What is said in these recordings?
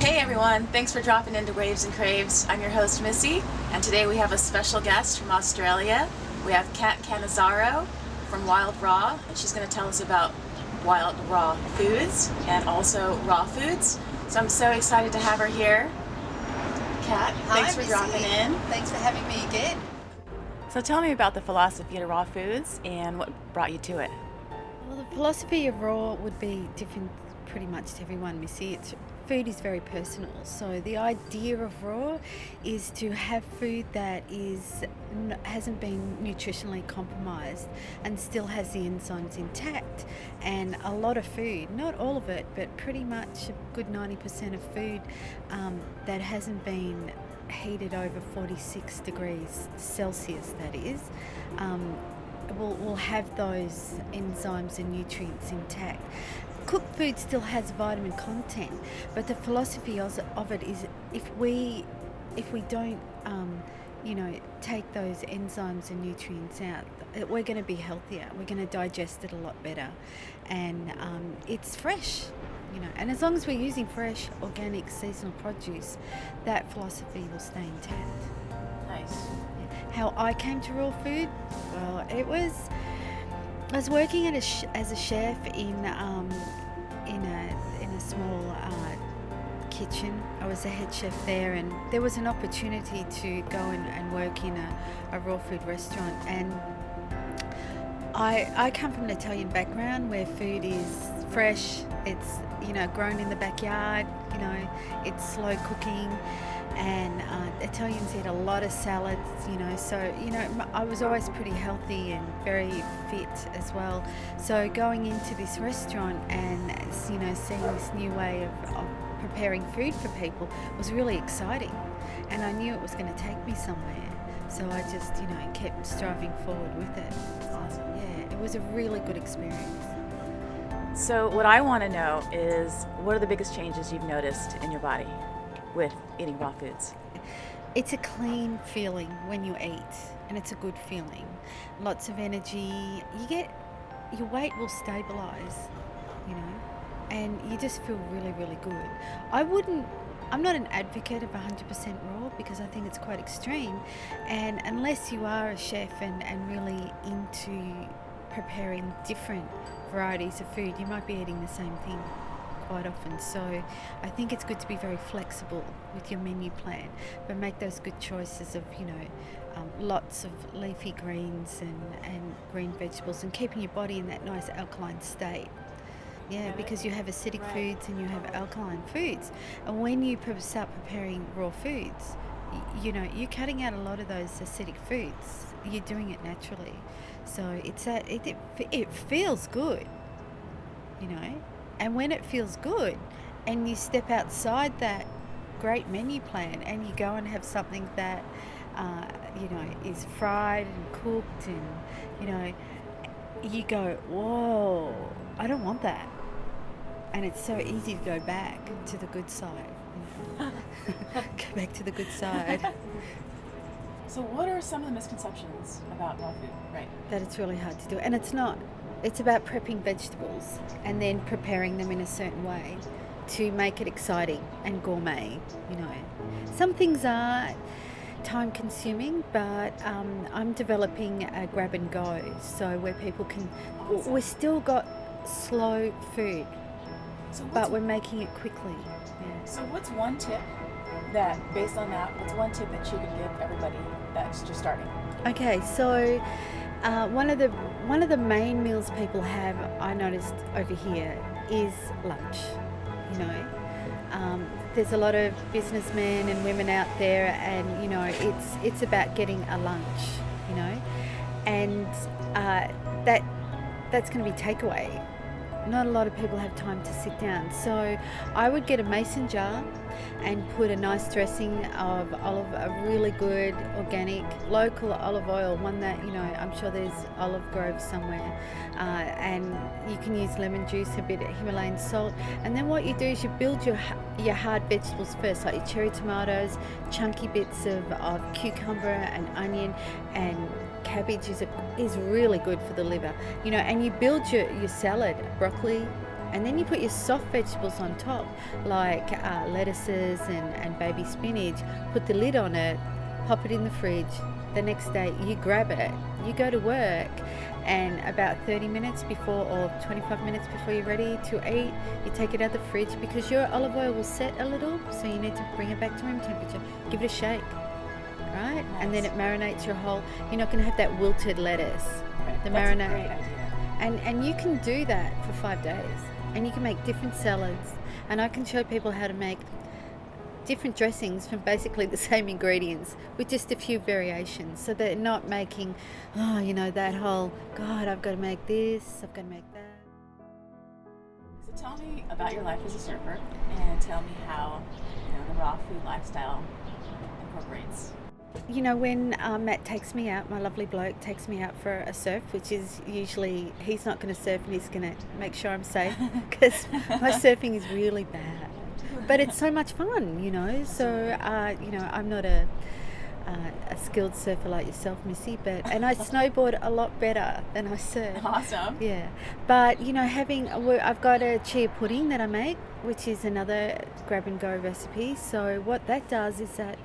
Hey everyone, thanks for dropping into Waves and Craves. I'm your host Missy, and today we have a special guest from Australia. We have Cannizzaro from WildRaw, and she's going to tell us about wild raw foods and also raw foods. So I'm so excited to have her here. Kat, thanks for Missy. dropping in. Thanks for having me again. So tell me about the philosophy of raw foods and what brought you to it. Well, the philosophy of raw would be different pretty much to everyone, Missy. Food is very personal. So the idea of raw is to have food that hasn't been nutritionally compromised and still has the enzymes intact. And a lot of food, not all of it, but pretty much a good 90% of food that hasn't been heated over 46 degrees Celsius, that is, will have those enzymes and nutrients intact. Cooked food still has vitamin content, but the philosophy of it is if we don't take those enzymes and nutrients out, we're going to be healthier. We're going to digest it a lot better, and it's fresh. And as long as we're using fresh, organic, seasonal produce, that philosophy will stay intact. Nice. How I came to raw food? Well, I was working as a chef in a small kitchen. I was a head chef there, and there was an opportunity to go and work in a raw food restaurant. And I come from an Italian background where food is fresh. It's grown in the backyard. It's slow cooking. And Italians eat a lot of salads, so I was always pretty healthy and very fit as well. So going into this restaurant and seeing this new way of preparing food for people was really exciting, and I knew it was going to take me somewhere. So I just kept striving forward with it. Awesome. Yeah, it was a really good experience. So what I want to know is, what are the biggest changes you've noticed in your body with eating raw foods? It's a clean feeling when you eat, and it's a good feeling. Lots of energy. Your weight will stabilize, and you just feel really, really good. I'm not an advocate of 100% raw because I think it's quite extreme, and unless you are a chef and really into preparing different varieties of food, you might be eating the same thing quite often. So I think it's good to be very flexible with your menu plan, but make those good choices of lots of leafy greens and green vegetables, and keeping your body in that nice alkaline state. Yeah, because you have acidic foods and you have alkaline foods, and when you start preparing raw foods, you're cutting out a lot of those acidic foods. You're doing it naturally, so it feels good, And when it feels good, and you step outside that great menu plan, and you go and have something that is fried and cooked, and you go, whoa, I don't want that, and it's so easy to go back to the good side. Go back to the good side. So what are some of the misconceptions about raw food? Right. That it's really hard to do, and it's not. It's about prepping vegetables and then preparing them in a certain way to make it exciting and gourmet. Some things are time consuming, but I'm developing a grab and go, so where people can. We've still got slow food, but we're making it quickly. Yeah. So what's one tip based on that, what's one tip that you could give everybody that's just starting? Okay, so one of the main meals people have, I noticed over here, is lunch. There's a lot of businessmen and women out there, and it's about getting a lunch, and that's going to be takeaway. Not a lot of people have time to sit down, so I would get a mason jar and put a nice dressing of a really good organic local olive oil, one that I'm sure there's olive groves somewhere, and you can use lemon juice, a bit of Himalayan salt, and then what you do is you build your hard vegetables first, like your cherry tomatoes, chunky bits of cucumber and onion, and cabbage is really good for the liver, and you build your salad, broccoli And then you put your soft vegetables on top, like lettuces and baby spinach, put the lid on it, pop it in the fridge. The next day you grab it, you go to work, and about 30 minutes before or 25 minutes before you're ready to eat, you take it out of the fridge, because your olive oil will set a little, so you need to bring it back to room temperature. Give it a shake, right? Nice. And then it marinates your whole, you're not going to have that wilted lettuce. Right. The That's a marinade. great idea. And you can do that for 5 days, and you can make different salads, and I can show people how to make different dressings from basically the same ingredients with just a few variations, so they're not making that whole, God, I've got to make this, I've got to make that. So tell me about your life as a surfer, and tell me how the raw food lifestyle incorporates. When Matt takes me out, my lovely bloke takes me out for a surf, which is usually, he's not going to surf and he's going to make sure I'm safe, because my surfing is really bad. But it's so much fun, so, I'm not a skilled surfer like yourself, Missy, and I snowboard a lot better than I surf. Awesome. Yeah. But, I've got a chia pudding that I make, which is another grab and go recipe. So what that does is that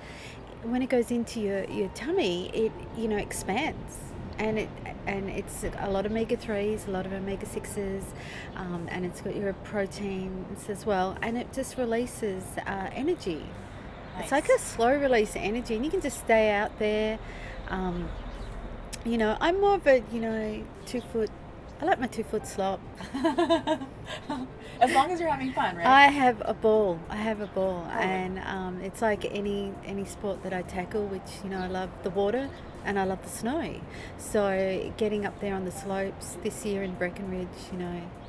when it goes into your tummy, it, expands. And it's a lot of omega-3s, a lot of omega-6s, and it's got your proteins as well, and it just releases energy. Nice. It's like a slow release of energy, and you can just stay out there. I'm more of a 2 foot. I like my 2 foot slop. As long as you're having fun, right? I have a ball, Totally. and it's like any sport that I tackle, which I love the water and I love the snow. So getting up there on the slopes this year in Breckenridge,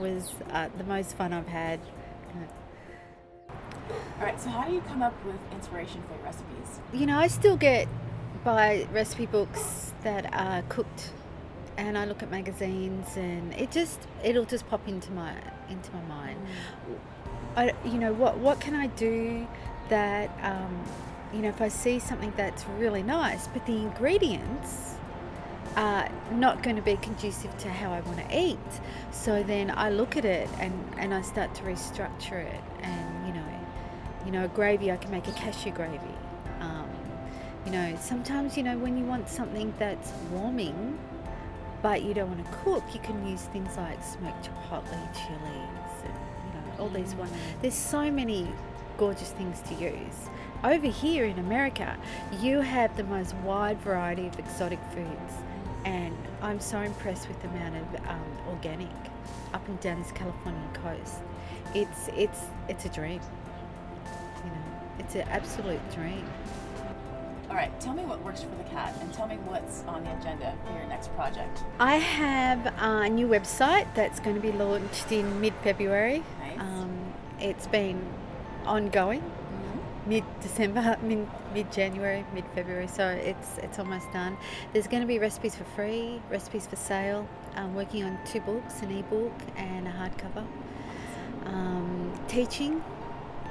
was the most fun I've had. All right, so how do you come up with inspiration for your recipes? I still buy recipe books that are cooked, and I look at magazines, and it'll just pop into my mind. What can I do that if I see something that's really nice, but the ingredients are not going to be conducive to how I want to eat, so then I look at it and I start to restructure it. And a gravy, I can make a cashew gravy. Sometimes when you want something that's warming but you don't want to cook, you can use things like smoked chipotle chilies, and all these ones. There's so many gorgeous things to use. Over here in America, you have the most wide variety of exotic foods, and I'm so impressed with the amount of organic up and down this Californian coast. It's a dream. It's an absolute dream. All right, tell me what works for the cat, and tell me what's on the agenda for your next project. I have a new website that's going to be launched in mid-February. Nice. It's been ongoing, mid-December, mid-January, mid-February, so it's almost done. There's going to be recipes for free, recipes for sale. I'm working on 2 books, an ebook and a hardcover. Teaching.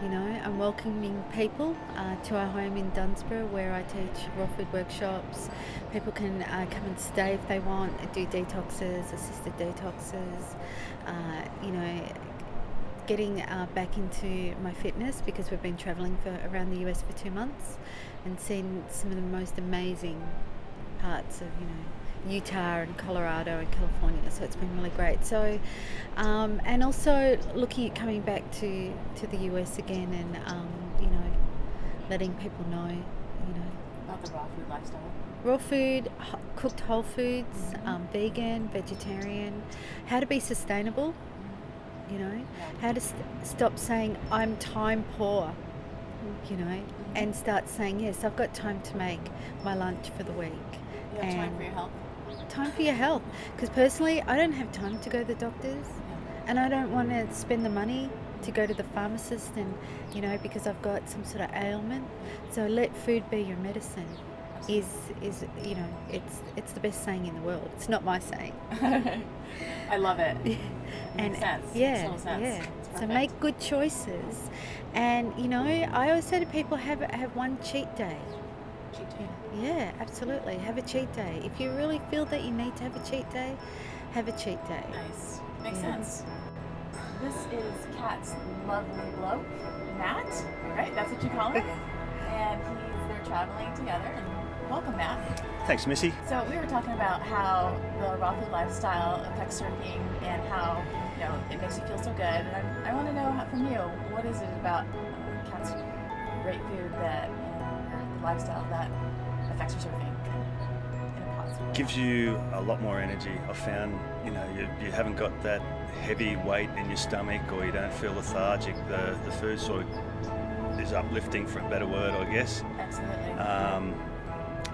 I'm welcoming people to our home in Dunsborough, where I teach raw food workshops. People can come and stay if they want, do detoxes, assisted detoxes, getting back into my fitness, because we've been travelling around the US for 2 months and seen some of the most amazing parts of, Utah and Colorado and California, so it's been really great. So and also looking at coming back to the US again, and letting people know About the raw food lifestyle. raw food, cooked whole foods, vegan, vegetarian, how to be sustainable, how to stop saying I'm time poor, and start saying, yes, I've got time to make my lunch for the week. You have time for your health? Time for your health, because personally I don't have time to go to the doctors, and I don't want to spend the money to go to the pharmacist, and because I've got some sort of ailment. So let food be your medicine. Is it's the best saying in the world. It's not my saying. I love it. And makes sense. yeah, Makes total sense. yeah. It's So perfect. make good choices, and I always say to people, have one cheat day. Cheat day. Yeah, absolutely. Have a cheat day. If you really feel that you need to have a cheat day, have a cheat day. Nice. Makes Yeah. sense. this is Kat's lovely bloke, Matt, right? That's what you call him? And they're traveling together. And welcome, Matt. Thanks, Missy. So we were talking about how the raw food lifestyle affects surfing and how, it makes you feel so good. And I want to know from you, what is it about Kat's great food and her lifestyle that affects your surfing in a positive way? Gives you a lot more energy. I found, you haven't got that heavy weight in your stomach, or you don't feel lethargic. The food sort of is uplifting, for a better word, I guess. Absolutely.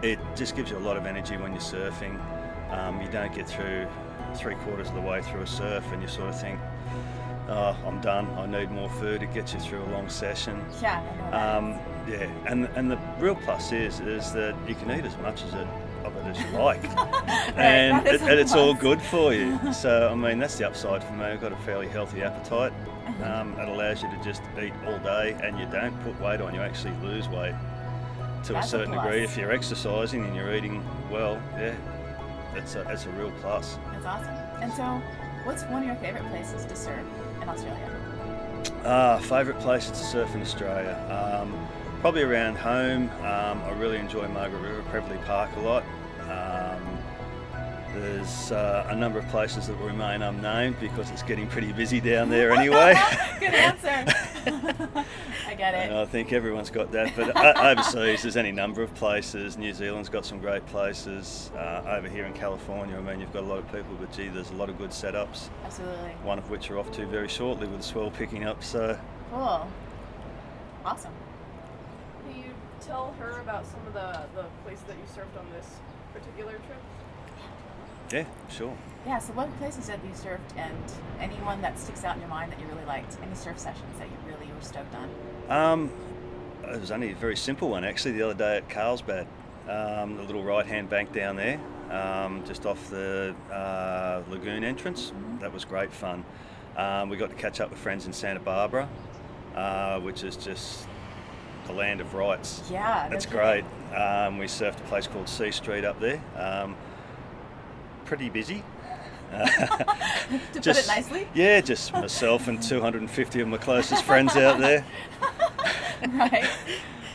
It just gives you a lot of energy when you're surfing. You don't get through 3/4 of the way through a surf and you sort of think, oh, I'm done, I need more food. It gets you through a long session. Yeah, I know that. Yeah, and the real plus is that you can eat as much of it as you like. And it's all good for you. So, I mean, that's the upside for me. I've got a fairly healthy appetite. It allows you to just eat all day and you don't put weight on, you actually lose weight to That's a certain a plus. degree. If you're exercising and you're eating well, that's a real plus. That's awesome. And so, what's one of your favorite places to surf in Australia? Favourite places to surf in Australia? Probably around home. I really enjoy Margaret River, Prevelly Park a lot. There's a number of places that will remain unnamed because it's getting pretty busy down there anyway. Good answer. I get it. And I think everyone's got that. But overseas, there's any number of places. New Zealand's got some great places. Over here in California, I mean, you've got a lot of people, but gee, there's a lot of good setups. Absolutely. One of which are off to very shortly with the swell picking up. So Cool. Awesome. Can you tell her about some of the places that you surfed on this particular trip? yeah, sure. Yeah, so what places have you surfed, and anyone that sticks out in your mind that you really liked? Any surf sessions that you really were stoked on? It was only a very simple one actually the other day at Carlsbad, the little right-hand bank down there, just off the lagoon entrance. That was great fun. We got to catch up with friends in Santa Barbara, which is just the land of rights. Yeah, That's no great. kidding. We surfed a place called C Street up there. Pretty busy. To put it nicely? Yeah, just myself and 250 of my closest friends out there. Right.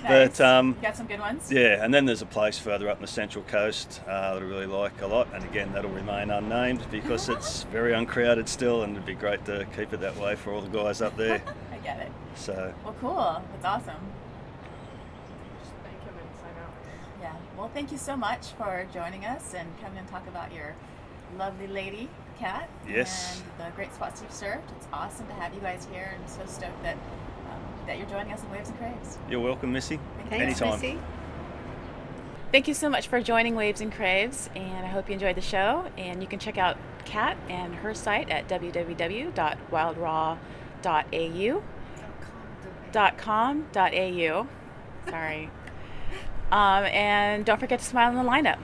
But Nice. You got some good ones? yeah, and then there's a place further up in the Central Coast that I really like a lot, and again that'll remain unnamed because it's very uncrowded still, and it'd be great to keep it that way for all the guys up there. I get it. So Well, cool. That's awesome. Just thank him and sign out. Yeah. Well, thank you so much for joining us and coming and talk about your lovely lady, Kat. Yes. And the great spots you've surfed. It's awesome to have you guys here, and so stoked that you're joining us on Waves and Craves. you're welcome, Missy. Thanks, Anytime. Missy. Thank you so much for joining Waves and Craves, and I hope you enjoyed the show. And you can check out Kat and her site at www.wildraw.com.au. Sorry. And don't forget to smile in the lineup.